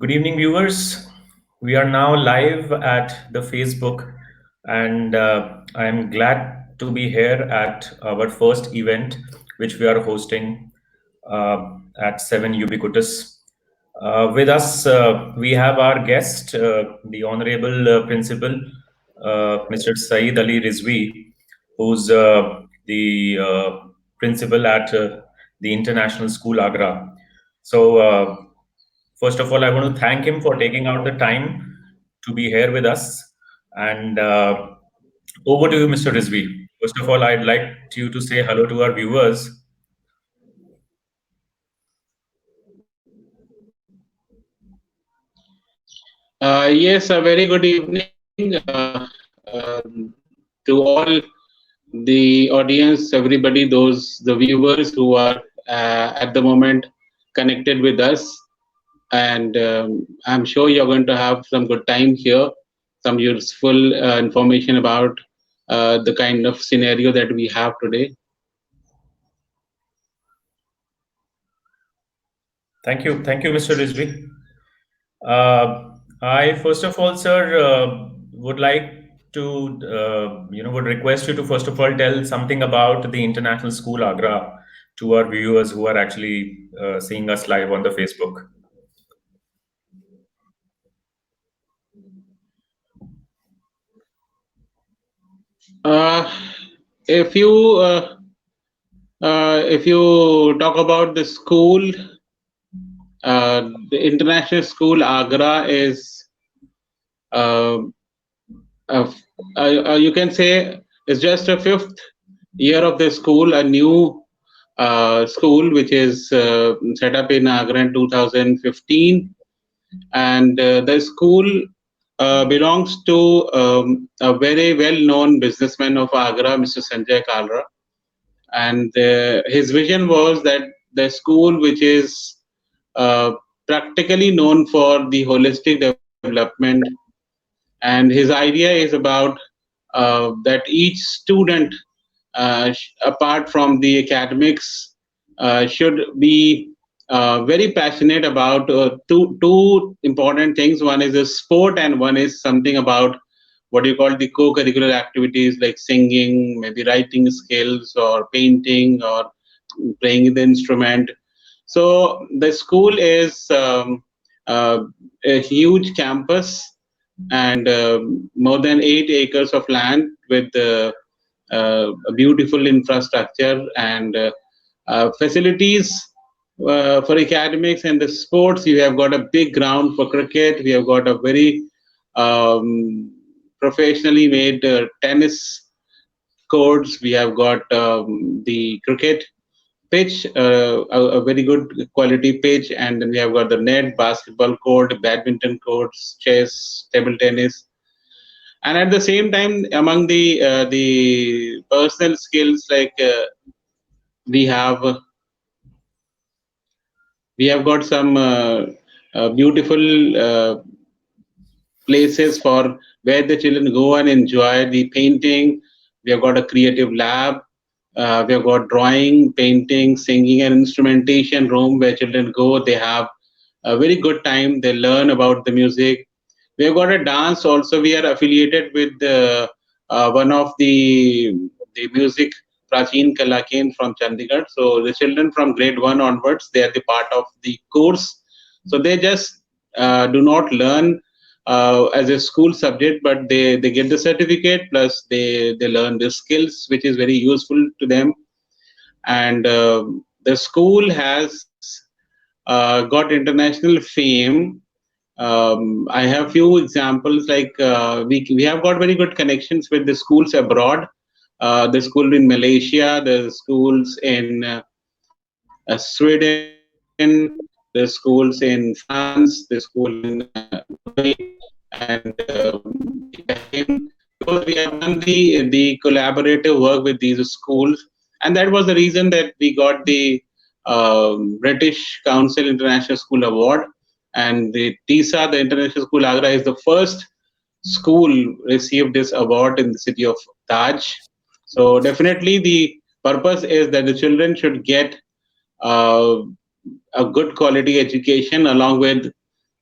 Good evening, viewers. We are now live at the Facebook, and I am glad to be here at our first event, which we are hosting at 7 Ubiquitous. With us, we have our guest, the Honorable Principal, Mr. Syed Ali Rizvi, who's the principal at the International School Agra. So, first of all, I want to thank him for taking out the time to be here with us. And over to you, Mr. Rizvi. First of all, I'd like you to say hello to our viewers. Yes, a very good evening to all the audience, everybody, the viewers who are at the moment connected with us. And I'm sure you're going to have some good time here, some useful information about the kind of scenario that we have today. Thank you, Mr. Rizvi. I first of all, sir, would like to would request you to first of all tell something about the International School Agra to our viewers who are actually seeing us live on the Facebook. Uh, if you if you talk about the school, the International School Agra is uh, uh, you can say it's just a fifth year of the school, a new school which is set up in Agra in 2015, and the school belongs to a very well-known businessman of Agra, Mr. Sanjay Kalra, and his vision was that the school, which is uh, practically known for the holistic development, and his idea is about that each student, apart from the academics, should be very passionate about two important things. One is a sport, and one is something about what you call the co-curricular activities like singing, maybe writing skills, or painting, or playing the instrument. So the school is uh, a huge campus, and more than 8 acres of land with a beautiful infrastructure and facilities for academics and the sports. You have got a big ground for cricket. We have got a very professionally made tennis courts. We have got the cricket pitch, a very good quality pitch, and then we have got the net, basketball court, badminton courts, chess, table tennis, and at the same time, among the personal skills, like we have we have got some beautiful places for where the children go and enjoy the painting. We have got a creative lab. We have got drawing, painting, singing, and instrumentation room where children go. They have a very good time. They learn about the music. We have got a dance also. We are affiliated with one of the music Prachin Kalaken from Chandigarh. So the children from grade 1 onwards, they are the part of the course. So they just do not learn as a school subject, but they get the certificate, plus they learn the skills, which is very useful to them. And the school has got international fame. I have few examples, like we have got very good connections with the schools abroad, the school in Malaysia, the schools in Sweden, the schools in France, the school in Dubai, and Bahrain, because we have done the collaborative work with these schools, and that was the reason that we got the British Council International School Award, and the TISA, the International School Agra, is the first school received this award in the city of Taj. So definitely the purpose is that the children should get uh, a good quality education along with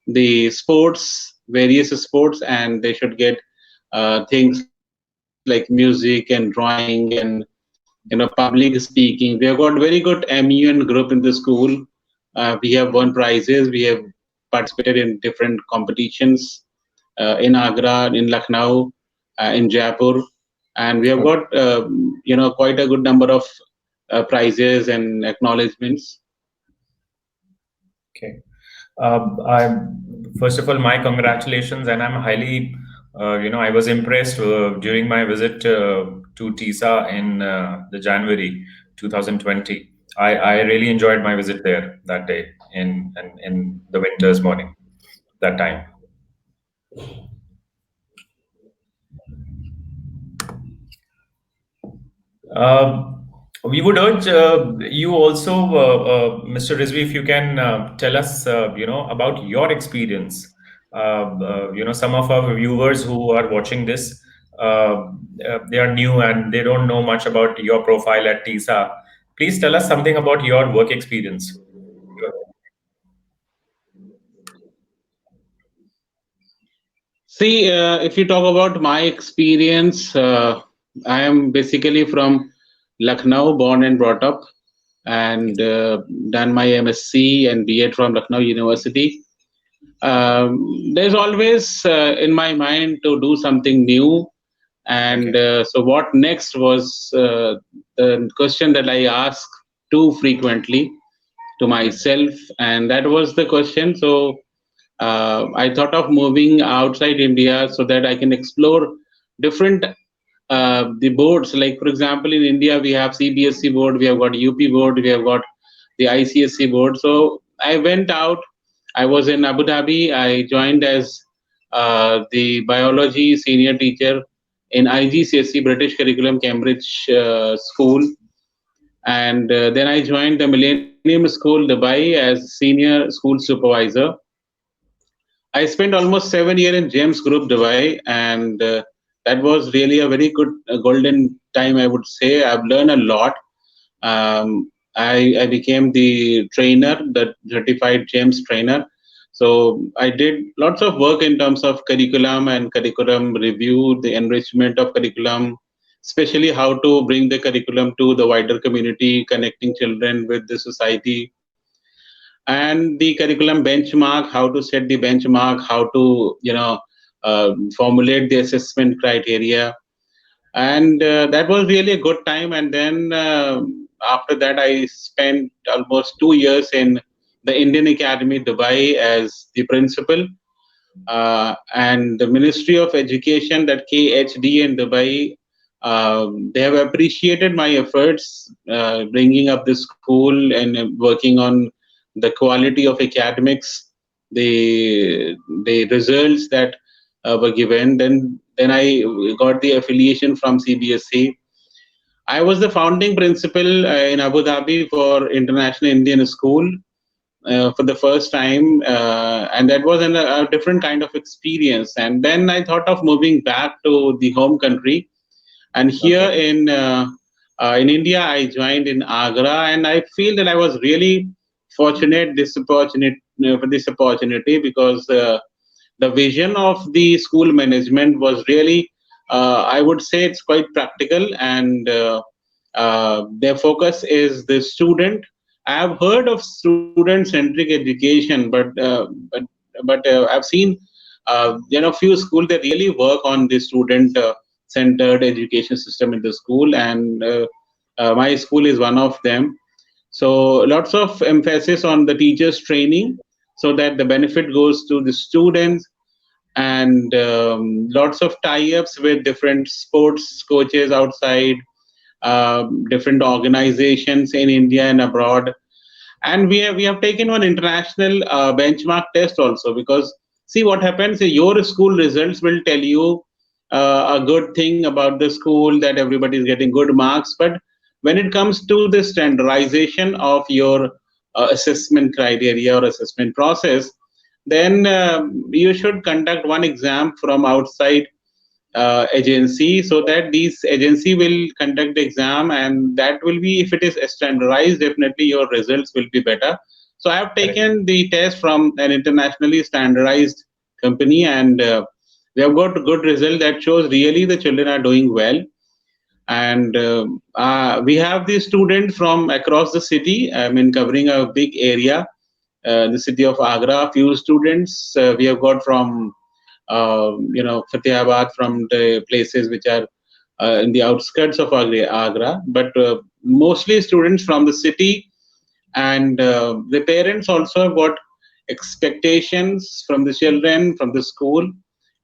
the sports, various sports, and they should get things like music and drawing and public speaking. We have got very good MUN group in the school. We have won prizes. We have participated in different competitions in Agra, in Lucknow, in Jaipur, and we have Okay. got quite a good number of prizes and acknowledgements. Okay. I first of all, my congratulations, and I'm highly, I was impressed during my visit to TISA in the January 2020. I really enjoyed my visit there that day in the winter's morning that time. Uh, we would urge you also, Mr. Rizvi, if you can tell us, about your experience. Some of our viewers who are watching this, they are new and they don't know much about your profile at TISA. Please tell us something about your work experience. See, if you talk about my experience, I am basically from Lucknow, born and brought up, and done my MSc and BEd from Lucknow University. There's always in my mind to do something new, and Okay. so what next was the question that I ask too frequently to Hmm. myself, and that was the question. So I thought of moving outside India so that I can explore different the boards. Like for example, in India we have CBSE board, we have got UP board, we have got the ICSE board. So I went out. I was in Abu Dhabi. I joined as the biology senior teacher in IGCSE British Curriculum Cambridge School, and then I joined the Millennium School Dubai as senior school supervisor. I spent almost 7 years in James Group Dubai, and that was really a very good golden time, I would say. I've learned a lot. I became the trainer, the certified James trainer. So I did lots of work in terms of curriculum and curriculum review, the enrichment of curriculum, especially how to bring the curriculum to the wider community, connecting children with the society, and the curriculum benchmark, how to set the benchmark, how to formulate the assessment criteria, and that was really a good time. And then after that I spent almost 2 years in the Indian Academy Dubai as the principal, and the Ministry of Education, that KHD in Dubai, they have appreciated my efforts bringing up the school and working on the quality of academics, the results that were given. Then I got the affiliation from CBSE. I was the founding principal in Abu Dhabi for International Indian School for the first time, and that was a different kind of experience. And then I thought of moving back to the home country, and here Okay. in India, I joined in Agra, and I feel that I was really fortunate for this opportunity, because the vision of the school management was really, I would say, it's quite practical, and their focus is the student. I have heard of student-centric education, but I've seen few schools that really work on the student-centered education system in the school, and my school is one of them. So lots of emphasis on the teachers training, so that the benefit goes to the students, and lots of tie-ups with different sports coaches outside, different organizations in India and abroad. And we have taken one international benchmark test also, because see what happens, your school results will tell you a good thing about the school, that everybody is getting good marks. But when it comes to the standardization of your assessment criteria or assessment process, then you should conduct one exam from outside agency, so that these agency will conduct the exam, and that will be, if it is standardized, definitely your results will be better. So I have Correct. taken the test from an internationally standardized company, and we have got a good result that shows really the children are doing well. And we have the students from across the city. I mean, covering a big area, the city of Agra. Few students we have got from Fatehbad, from the places which are in the outskirts of Agra, but mostly students from the city. And the parents also have got expectations from the children, from the school.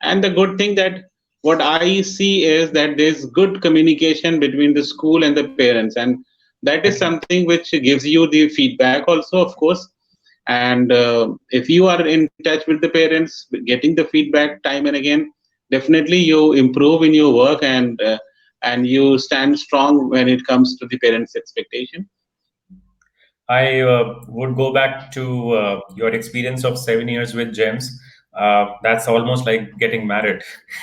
And the good thing that what I see is that there's good communication between the school and the parents, and that is Okay. something which gives you the feedback also, of course. And if you are in touch with the parents, getting the feedback time and again, definitely you improve in your work, and you stand strong when it comes to the parents' expectation. I would go back to your experience of 7 years with Gems. That's almost like getting married.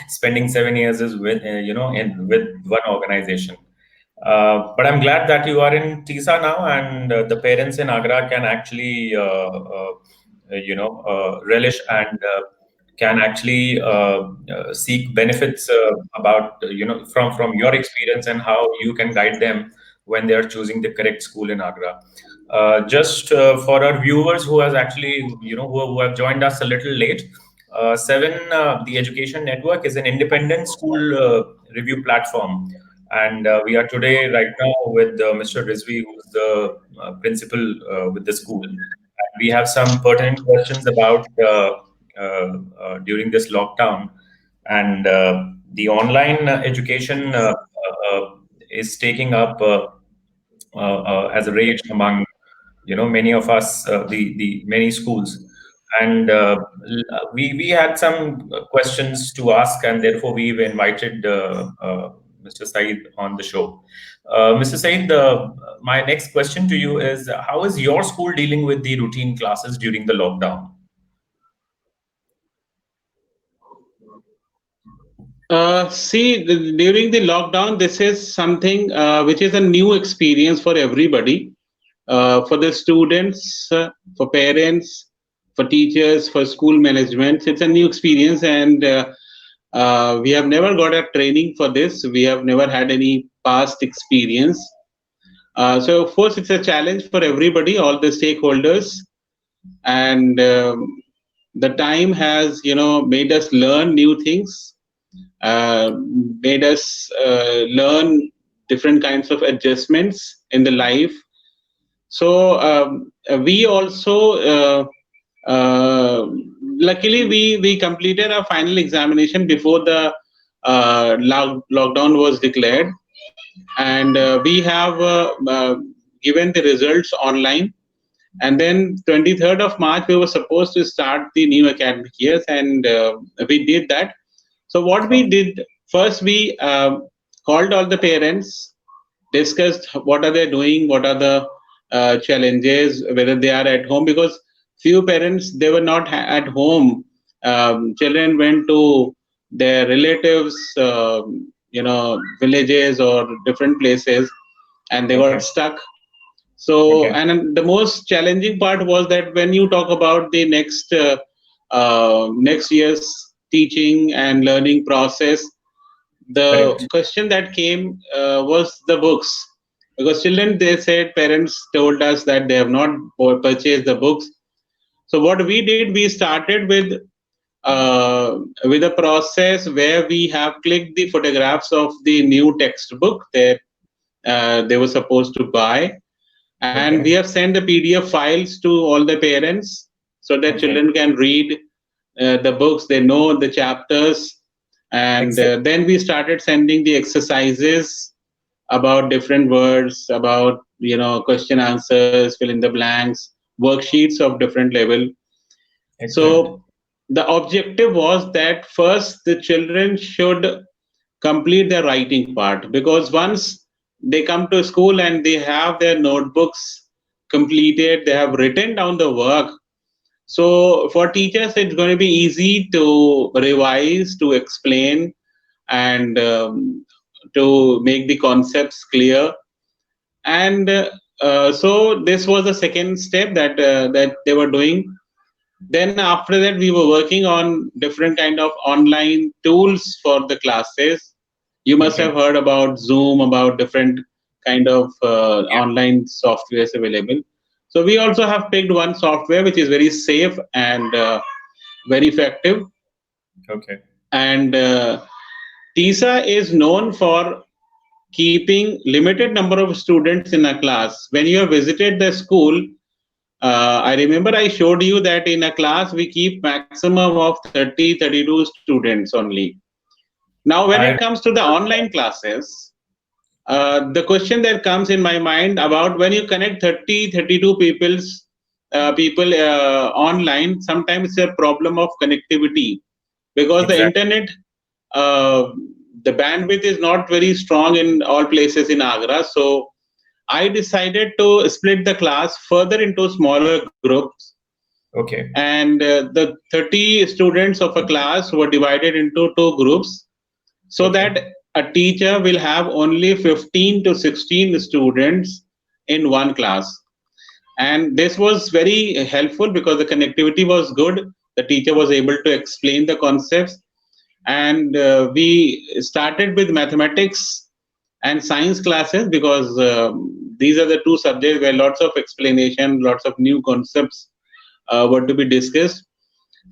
Spending 7 years is with in with one organization. But I'm glad that you are in TISA now, and the parents in Agra can actually relish and can actually seek benefits about from your experience and how you can guide them when they are choosing the correct school in Agra. Just for our viewers who has actually, who have joined us a little late, Seven, the Education Network, is an independent school review platform, and we are today right now with Mr. Rizwi, who's the principal with the school. And we have some pertinent questions about during this lockdown, and the online education is taking up as a rage among many of us, the many schools. And we had some questions to ask, and therefore we've invited Mr. Syed on the show. Mr. Syed, my next question to you is: how is your school dealing with the routine classes during the lockdown? During the lockdown, this is something which is a new experience for everybody, for the students, for parents, for teachers, for school management. It's a new experience, and we have never got a training for this. We have never had any past experience. So, of course, it's a challenge for everybody, all the stakeholders, and the time has, made us learn new things, uh, made us learn different kinds of adjustments in the life. So we also, uh, luckily, we completed our final examination before the lockdown was declared, and we have given the results online. And then 23rd of March, we were supposed to start the new academic years, and we did that. So what we Okay. did first, we called all the parents, discussed what are they doing, what are the challenges, whether they are at home, because few parents, they were not at home. Children went to their relatives, villages or different places, and they got Okay. stuck. So, Okay. and then the most challenging part was that when you talk about the next year's teaching and learning process, the Correct. question that came was the books, because children, they said, parents told us that they have not purchased the books. So what we did, we started with a process where we have clicked the photographs of the new textbook that they were supposed to buy, and we Okay. have sent the PDF files to all the parents so that Okay. children can read the books, they know the chapters. And Excellent. then we started sending the exercises about different words, about question answers, fill in the blanks, worksheets of different level. Excellent. So the objective was that first the children should complete their writing part, because once they come to school and they have their notebooks completed, they have written down the work. So for teachers, it's going to be easy to revise, to explain, and to make the concepts clear. And So this was the second step that they were doing. Then after that, we were working on different kind of online tools for the classes. You must Okay. have heard about Zoom, about different kind of online softwares available. So we also have picked one software which is very safe and very effective. Okay. And TISA is known for keeping limited number of students in a class. When you have visited the school, I remember I showed you that in a class we keep maximum of 32 students only. Now, when it I comes to the online classes, the question that comes in my mind about when you connect 32 people online, sometimes it's a problem of connectivity because the exactly. internet, uh, the bandwidth is not very strong in all places in Agra. So I decided to split the class further into smaller groups, Okay. and the 30 students of a class were divided into two groups so Okay. that a teacher will have only 15 to 16 students in one class. And this was very helpful because the connectivity was good. The teacher was able to explain the concepts, and we started with mathematics and science classes because these are the two subjects where lots of explanation, lots of new concepts were to be discussed.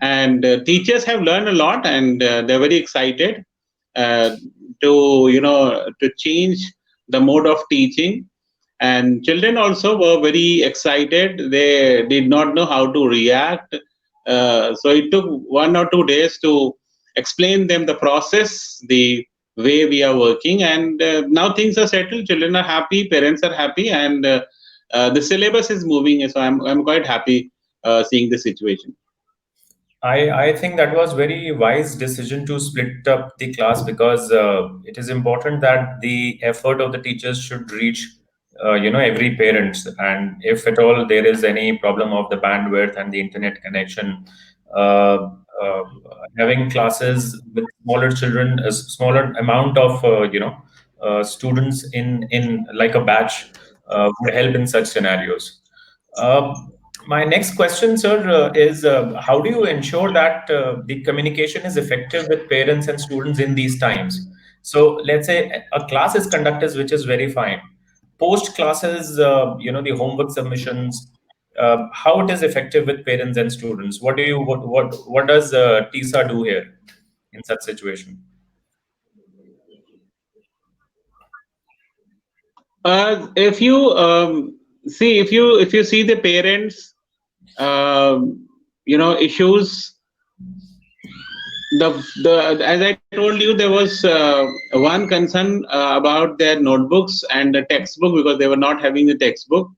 And teachers have learned a lot, and they're very excited uh, to change the mode of teaching. And children also were very excited. They did not know how to react, so it took 1 or 2 days to explain them the process, the way we are working. And now things are settled, children are happy, parents are happy, and the syllabus is moving. So I'm quite happy seeing the situation. I think that was very wise decision to split up the class because it is important that the effort of the teachers should reach every parents, and if at all there is any problem of the bandwidth and the internet connection, uh, uh, having classes with smaller children, a smaller amount of students in like a batch would help in such scenarios. Uh, my next question, sir, is how do you ensure that the communication is effective with parents and students in these times? So, let's say a class is conducted, which is very fine. Post classes, the homework submissions, how it is effective with parents and students? What does TISA do here in such situation? If you if you see the parents issues, the as I told you, there was one concern about their notebooks and the textbook because they were not having the textbook.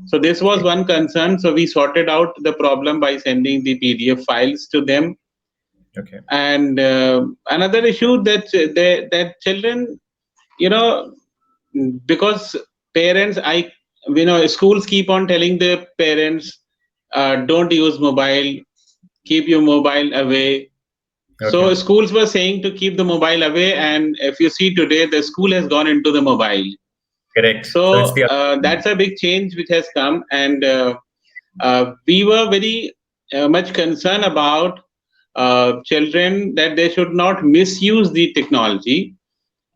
So this was Okay. one concern. So we sorted out the problem by sending the PDF files to them. Okay. And another issue that children, you know, because parents, schools keep on telling the parents, don't use mobile, keep your mobile away. So Okay. schools were saying to keep the mobile away, and if you see today, the school has gone into the mobile. Correct. So it's So the other that's a big change which has come, and we were very much concerned about children that they should not misuse the technology,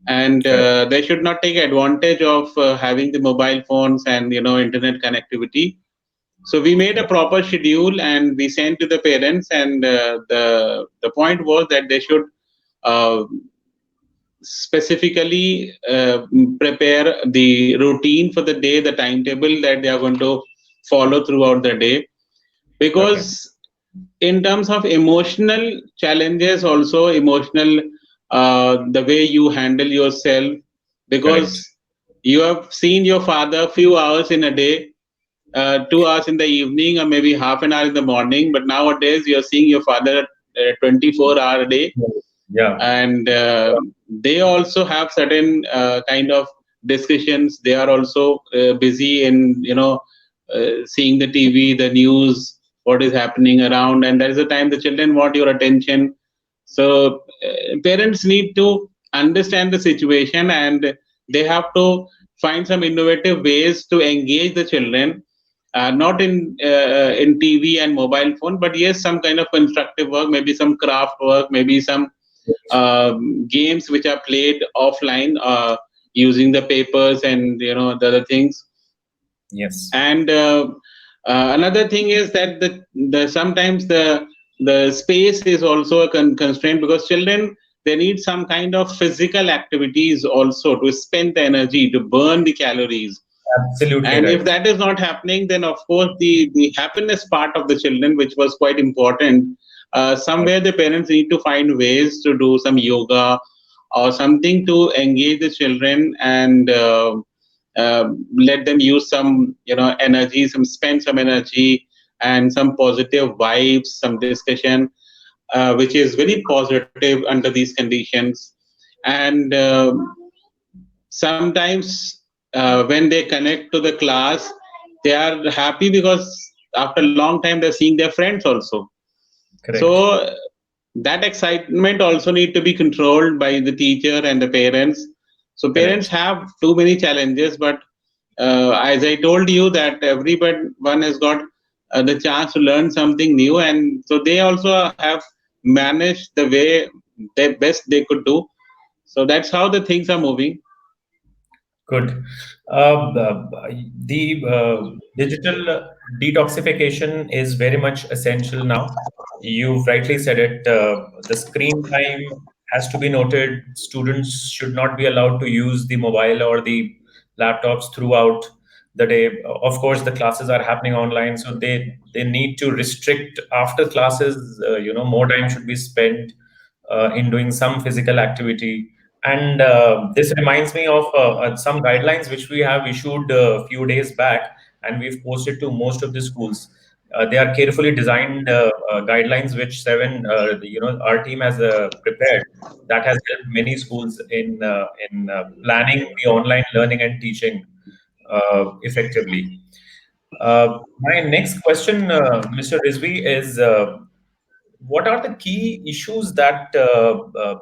and correct. they should not take advantage of having the mobile phones and internet connectivity. So we made a Okay. proper schedule and we sent to the parents, and the point was that they should uh, specifically prepare the routine for the day, the timetable that they are going to follow throughout the day. Okay. Because in terms of emotional challenges, also emotional, the way you handle yourself, Correct. because you have seen your father few hours in a day, 2 hours in the evening, or maybe half an hour in the morning. But nowadays, you are seeing your father 24-hour a day, Yeah. and they also have certain kind of discussions. They are also busy in seeing the TV, the news, what is happening around, and there is a time the children want your attention. So parents need to understand the situation, and they have to find some innovative ways to engage the children, not in TV and mobile phone, but yes, some kind of constructive work, maybe some craft work, maybe some games which are played offline, using the papers and the other things. Yes. And another thing is that the sometimes the space is also a constraint, because children, they need some kind of physical activities also to spend the energy, to burn the calories. Absolutely And if right. that is not happening, then of course the happiness part of the children, which was quite important, somewhere the parents need to find ways to do some yoga or something to engage the children, and let them use some energy, some spend some energy and some positive vibes, some discussion, which is very positive under these conditions. And sometimes when they connect to the class, they are happy because after a long time they're seeing their friends also. Correct. So that excitement also need to be controlled by the teacher and the parents. So parents Correct. have too many challenges, but as I told you, that everyone has got the chance to learn something new, and so they also have managed the way they best they could do. So that's how the things are moving. Good. The digital detoxification is very much essential now. You've rightly said it. The screen time has to be noted. Students should not be allowed to use the mobile or the laptops throughout the day. Of course, the classes are happening online, so they need to restrict after classes. More time should be spent in doing some physical activity. And this reminds me of some guidelines which we have issued a few days back, and we've posted to most of the schools. They are carefully designed guidelines which our team has prepared, that has helped many schools in planning the online learning and teaching effectively. My next question, Mr. Rizvi, is what are the key issues that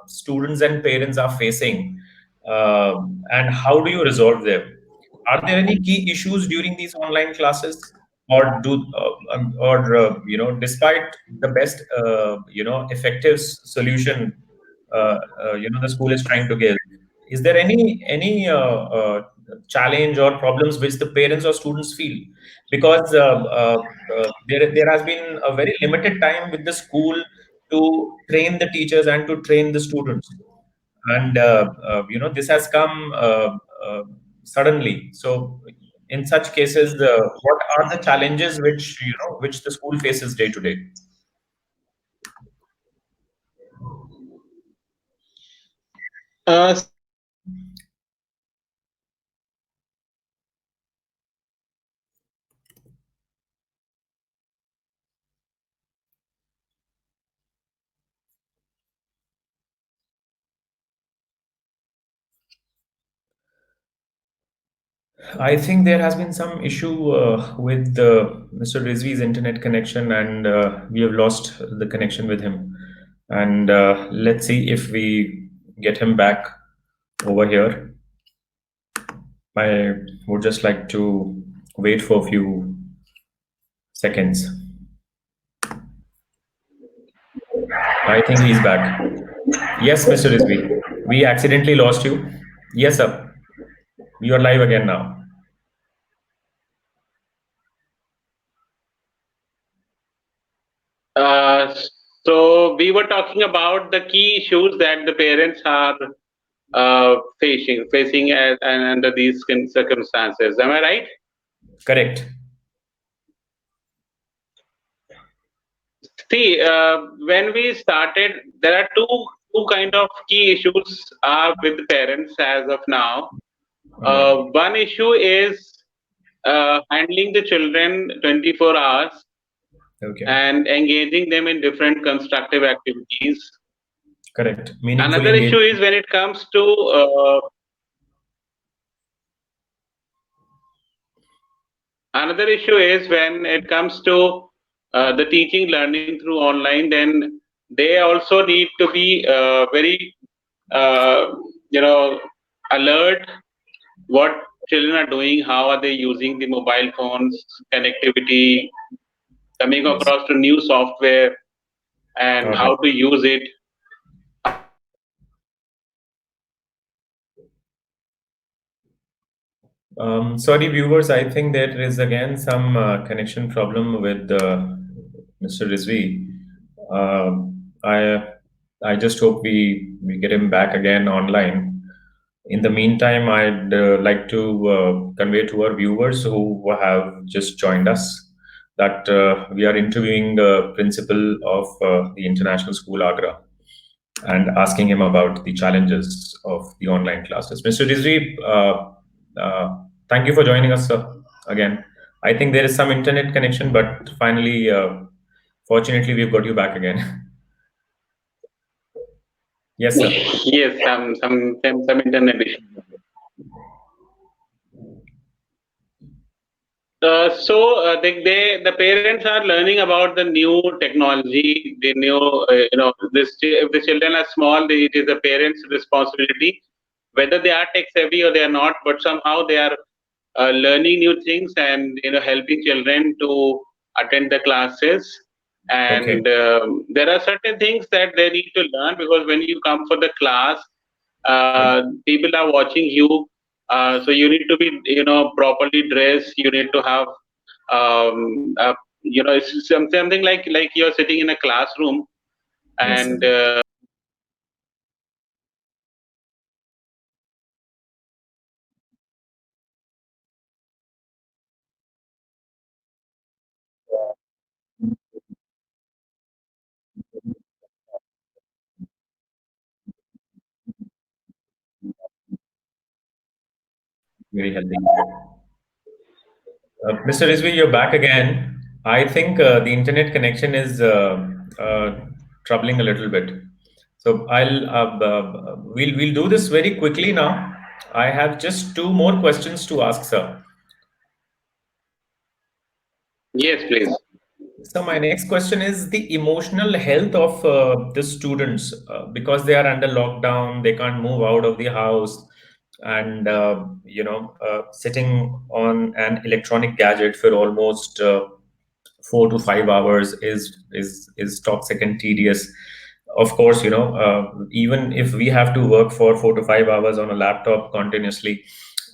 students and parents are facing, and how do you resolve them? Are there any key issues during these online classes, or despite the best effective solution the school is trying to give, is there any challenge or problems which the parents or students feel? Because there has been a very limited time with the school to train the teachers and to train the students, and this has come suddenly. So in such cases, what are the challenges which the school faces day to day? See, I think there has been some issue with Mr. Rizvi's internet connection, and we have lost the connection with him. And let's see if we get him back over here. I would just like to wait for a few seconds. I think he's back. Yes, Mr. Rizvi. We accidentally lost you. Yes, sir. You are live again now. uh, so we were talking about the key issues that the parents are facing and under these circumstances. Am I right? Correct. See, when we started, there are two kind of key issues with the parents as of now. All right. One issue is handling the children 24 hours Okay. and engaging them in different constructive activities. Correct. Meaningfully Another engaged. issue is when it comes to another issue is when it comes to the teaching learning through online. Then they also need to be very uh, you know alert what children are doing, how are they using the mobile phones, connectivity, coming Yes. across to new software, and All right. how to use it, how to manage the Sorry, viewers. I think there is again some connection problem with Mr. Rizvi. I just hope we get him back again online. In the meantime, I'd like to convey to our viewers who have just joined us that we are interviewing the principal of the International School Agra and asking him about the challenges of the online classes. Mr. Rizvi, thank you for joining us again. I think there is some internet connection, but finally, fortunately, we've got you back again. Yes, sir. yes, some internet issues. The parents are learning about the new technology, the new this if the children are small, it is the parents' responsibility, whether they are tech savvy or they are not, but somehow they are learning new things and helping children to attend the classes. Okay. And there are certain things that they need to learn, because when you come for the class, Yeah. people are watching you, so you need to be properly dressed. You need to have it's something like you're sitting in a classroom, Yes, sir. and Very healthy. Mr. Rizvi, you're back again. I think the internet connection is troubling a little bit. So we'll do this very quickly now. I have just two more questions to ask, sir. yes, please. So my next question is the emotional health of the students because they are under lockdown, they can't move out of the house, and sitting on an electronic gadget for almost 4 to 5 hours is toxic and tedious. Of course, even if we have to work for 4 to 5 hours on a laptop continuously,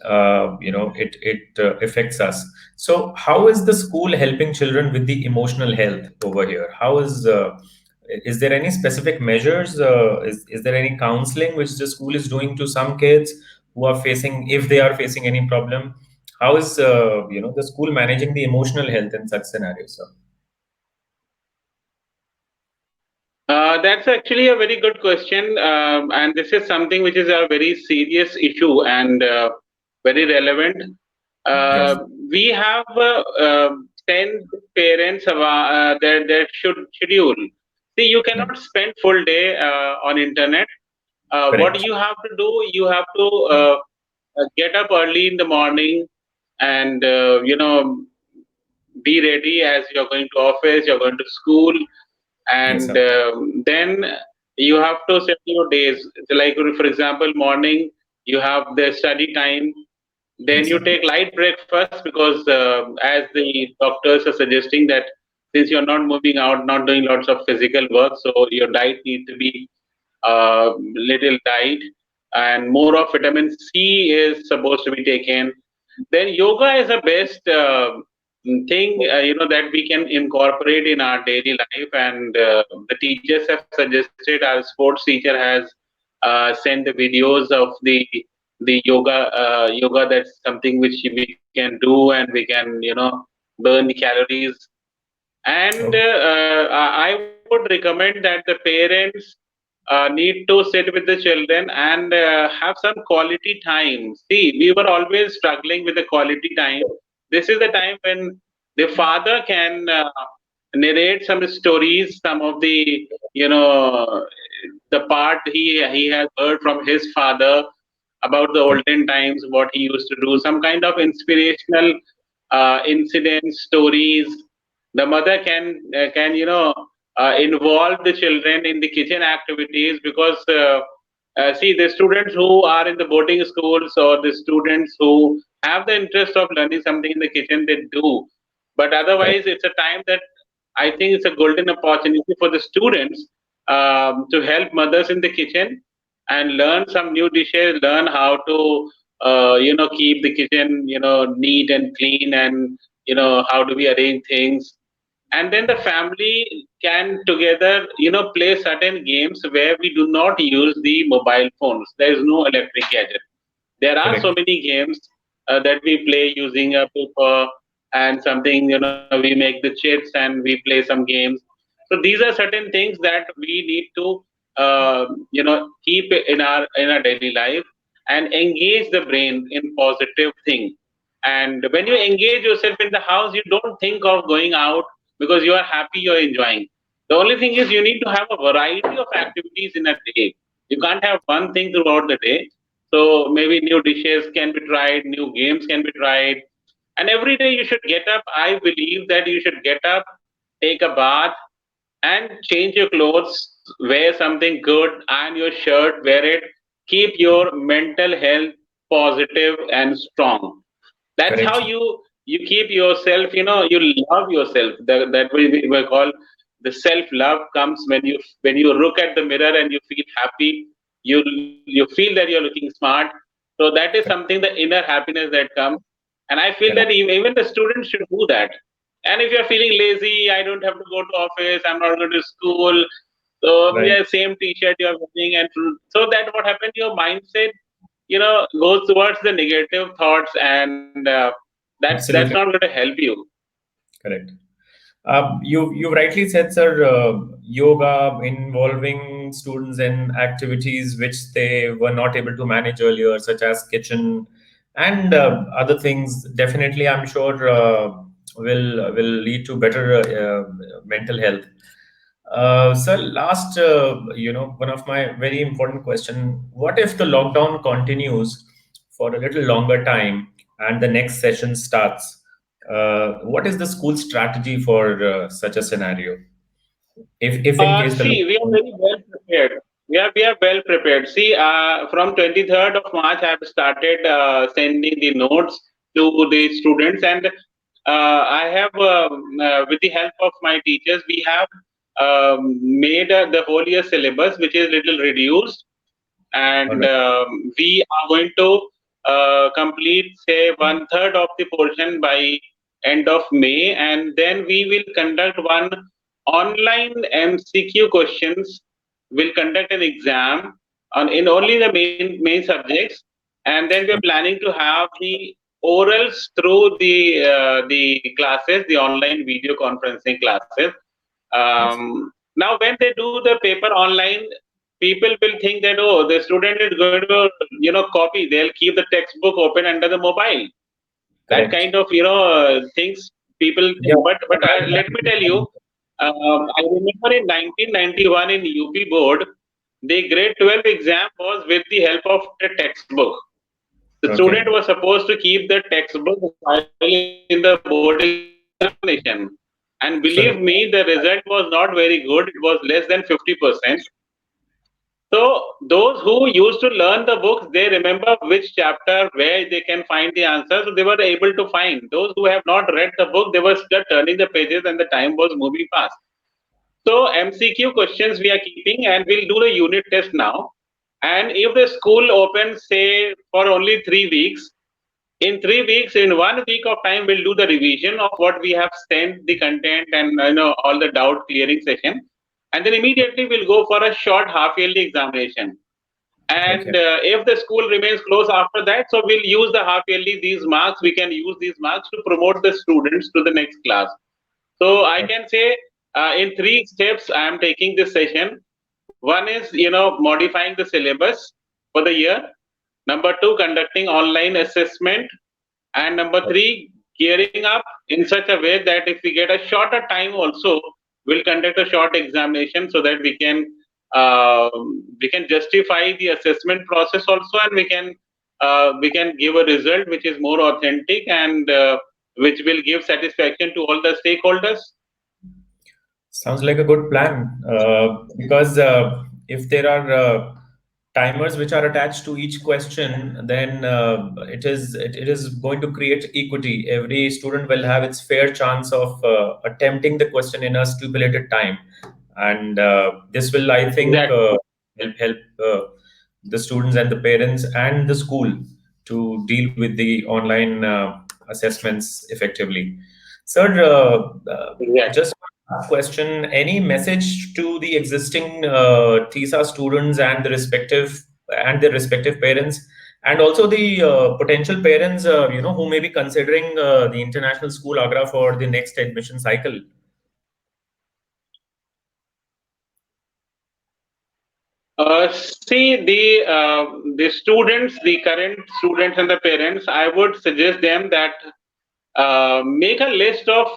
it affects us. So, how is the school helping children with the emotional health over here? How is there any specific measures? Is there any counseling which the school is doing to some kids who are facing, if they are facing any problem? How is the school managing the emotional health in such scenarios, sir? That's actually a very good question, and this is something which is a very serious issue and very relevant. Yes, We have sent parents their schedule. See, you yeah, cannot spend full day on internet. What correct. you have to do, you have to get up early in the morning, and be ready as you're going to office, you're going to school, Yes, and sir. then you have to set your days. So like, for example, morning you have the study time, then Yes, you sir. take light breakfast, because as the doctors are suggesting that since you're not moving out, not doing lots of physical work, so your diet needs to be little diet, and more of vitamin C is supposed to be taken. Then yoga is the best thing that we can incorporate in our daily life, and the teachers have suggested. Our sports teacher has sent the videos of the yoga. That's something which we can do, and we can burn the calories. And Okay. I would recommend that the parents need to sit with the children and have some quality time. See, we were always struggling with the quality time. This is the time when the father can narrate some stories, some of the part he has heard from his father about the Correct. olden times, what he used to do, some kind of inspirational incidents, stories. The mother can involve the children in the kitchen activities, because See, the students who are in the boarding schools or the students who have the interest of learning something in the kitchen, they do. But Correct. otherwise, it's a time that I think it's a golden opportunity for the students to help mothers in the kitchen and learn some new dishes, learn how to, keep the kitchen, neat and clean, and how do we arrange things. And then the family can together play certain games where we do not use the mobile phones. There is no electric gadget. There are so Correct. many games that we play using a paper and something. We make the chits and we play some games. So these are certain things that we need to keep in our daily life and engage the brain in positive thing. And when you engage yourself in the house, you don't think of going out because you are happy, you're enjoying. The only thing is you need to have a variety of activities in a day. You can't have one thing throughout the day. So maybe new dishes can be tried, new games can be tried. And every day you should get up. I believe that you should get up, take a bath, and change your clothes, wear something good, iron your shirt, wear it. Keep your mental health positive and strong. That's how Correct. you keep yourself, you love yourself. That we call the self love comes when you look at the mirror and you feel happy. You feel that you're looking smart. So that is something, the inner happiness that comes. And I feel that Correct. even the students should do that. And if you're feeling lazy, I don't have to go to office, I'm not going to school, so Right. yeah, same t-shirt you're wearing, and so that what happened, your mindset goes towards the negative thoughts, and that's not Absolutely going to help you. correct. You rightly said, sir. Yoga involving students in activities which they were not able to manage earlier, such as kitchen and other things. Definitely, I'm sure will lead to better mental health. Sir, last, one of my very important question: what if the lockdown continues for a little longer time and the next session starts? What is the school strategy for such a scenario? If in case the See, we are lockdown, very well prepared. We are well prepared. See, from 23rd of March, I have started sending the notes to the students, and I have, with the help of my teachers, we have made the whole year syllabus, which is little reduced, all and right, we are going to complete, say, one third of the portion by end of May, and then we will conduct one online MCQ questions. We'll conduct an exam on in only the main subjects, and then we're planning to have the orals through the classes, the online video conferencing classes. yes, Now, when they do the paper online, people will think that, oh, the student is going to copy. They'll keep the textbook open under the mobile. That correct. kind of things people Yeah, think. But that let me tell you, I remember in 1991 in UP board, the grade 12 exam was with the help of the textbook. The okay, student was supposed to keep the textbook while in the boarding examination. And believe me, the so result was not very good. It was less than 50%. So those who used to learn the books, they remember which chapter, where they can find the answer. So they were able to find. Those who have not read the book, they were still turning the pages and the time was moving fast. So MCQ questions we are keeping, and we'll do the unit test now. And if the school opens, say, for only 3 weeks, in 3 weeks, in 1 week of time, we'll do the revision of what we have sent, the content, and all the doubt clearing session. And then immediately we'll go for a short half yearly examination. okay, And if the school remains closed after that, so we'll use the half yearly, these marks, we can use these marks to promote the students to the next class. So I okay, can say in three steps I am taking this session. One is modifying the syllabus for the year. Number two, conducting online assessment, and number three, gearing up in such a way that if we get a shorter time also, we'll conduct a short examination so that uh, we can justify the assessment process also, and we can give a result which is more authentic, and which will give satisfaction to all the stakeholders. sounds like a good plan. Because if there are timers which are attached to each question, then it is going to create equity. Every student will have its fair chance of attempting the question in a stipulated time, and this will, I think, Exactly. help the students and the parents and the school to deal with the online assessments effectively. Sir, Exactly. just one question: any message to the existing TISA students and their respective parents, and also the potential parents, who may be considering the international school Agra for the next admission cycle? See the students, the current students and the parents. I would suggest them that make a list of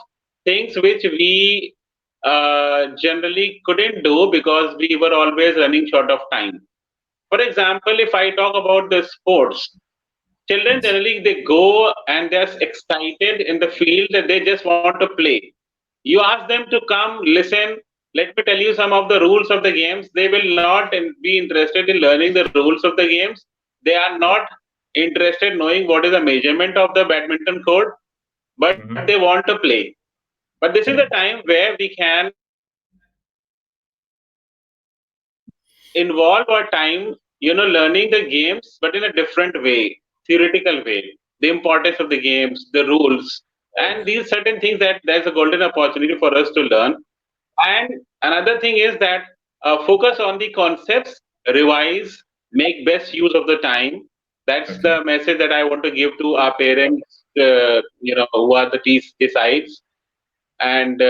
things which we generally couldn't do because we were always running short of time. For example, if I talk about the sports, children Yes. generally they go and they're excited in the field that they just want to play. You ask them to come listen, let me tell you some of the rules of the games. They will not be interested in learning the rules of the games. They are not interested knowing what is the measurement of the badminton court, but they Mhm. want to play. But this is the Correct. time where we can involve our time, learning the games, but in a different way, theoretical way, the importance of the games, the rules, and these certain things that there's a golden opportunity for us to learn. And another thing is that focus on the concepts, revise, make best use of the time. That's Okay. the message that I want to give to our parents, who are the decides. And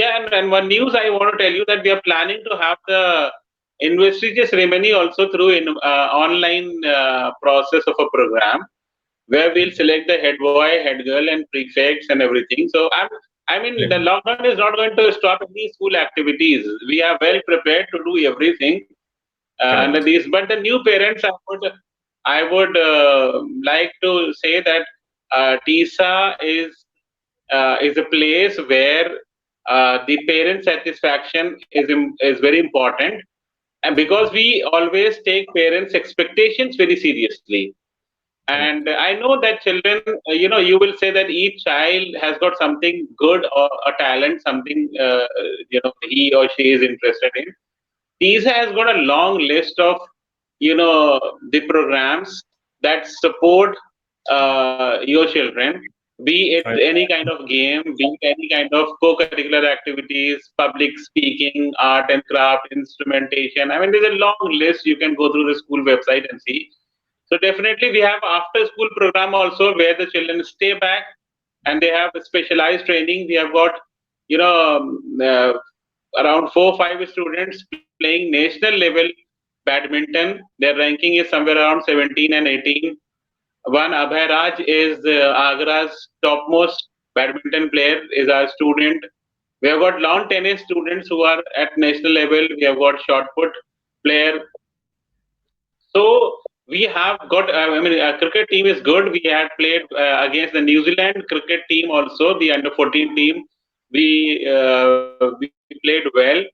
yeah, and one news I want to tell you that we are planning to have the investiture ceremony also through in online process of a program where we'll select the head boy, head girl, and prefects and everything. So I mean, the Correct. lockdown is not going to stop any school activities. We are well prepared to do everything under Correct. these. But the new parents, I would like to say that TISA is a place where the parent satisfaction is very important, and because we always take parents' expectations very seriously. Correct. And I know that children, you will say that each child has got something good or a talent, something he or she is interested in. TISA has got a long list of, the programs that support your children, be it I, any kind of game, be it any kind of co-curricular activities, public speaking, art and craft, instrumentation. I mean, there's a long list. You can go through the school website and see. So definitely we have after school program also where the children stay back and they have specialized training. We have got, you know, um, uh, around 4 or 5 students playing national level badminton. Their ranking is somewhere around 17 and 18. One Abhay Raj is Agra's topmost badminton player, is our student. We have got lawn tennis students who are at national level. We have got shot put player. So we have got. I mean, our cricket team is good. We had played against the New Zealand cricket team also, the under 14 team. We played well.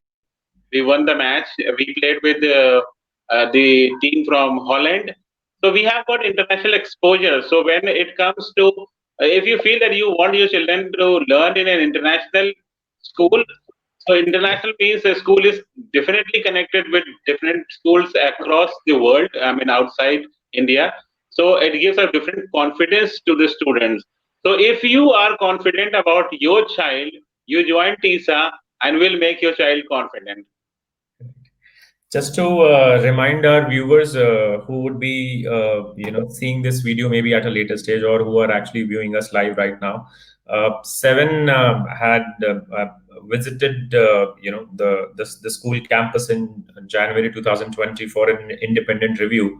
We won the match. We played with the team from Holland. So we have got international exposure. So when it comes to, if you feel that you want your children to learn in an international school, so international means the school is definitely connected with different schools across the world. I mean outside India. So it gives a different confidence to the students. So if you are confident about your child, you join TISA and will make your child confident. just to remind our viewers who would be seeing this video maybe at a later stage, or who are actually viewing us live right now, Seven had visited the school campus in January 2020 for an independent review.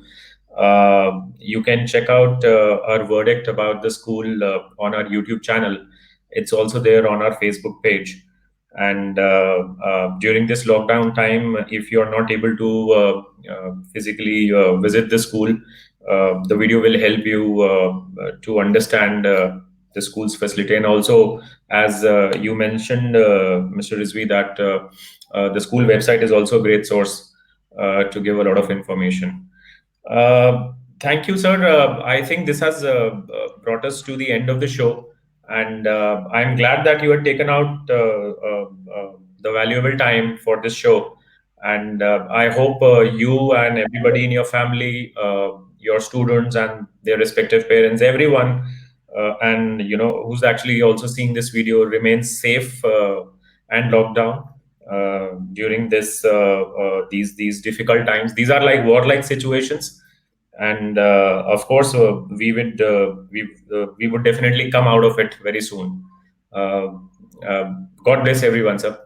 You can check out our verdict about the school on our YouTube channel. It's also there on our Facebook page. And during this lockdown time, if you are not able to physically visit the school, the video will help you to understand the school's facility. And also, as you mentioned, Mr. Rizvi, that the school website is also a great source. to give a lot of information. Thank you, sir. I think this has brought us to the end of the show, and I'm glad that you had taken out the valuable time for this show. And I hope you and everybody in your family, your students and their respective parents, everyone, and who's actually also seeing this video, remains safe and locked down during these difficult times. These are like warlike situations, and of course we would definitely come out of it very soon. uh, God bless everyone, sir.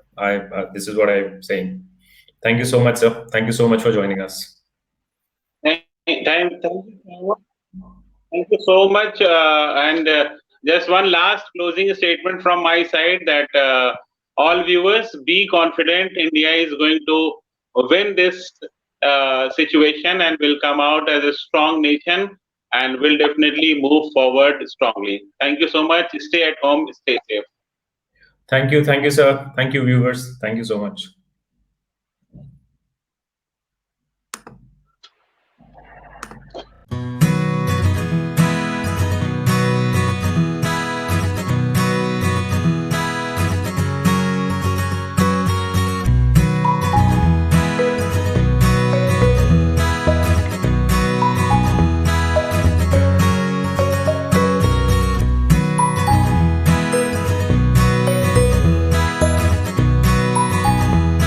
This is what I'm saying. Thank you so much, sir. Thank you so much for joining us. Thank you so much. And just one last closing statement from my side that all viewers be confident. India is going to win this situation and will come out as a strong nation and will definitely move forward strongly. Thank you so much. Stay at home. Stay safe. Thank you, sir. Thank you, viewers. Thank you so much.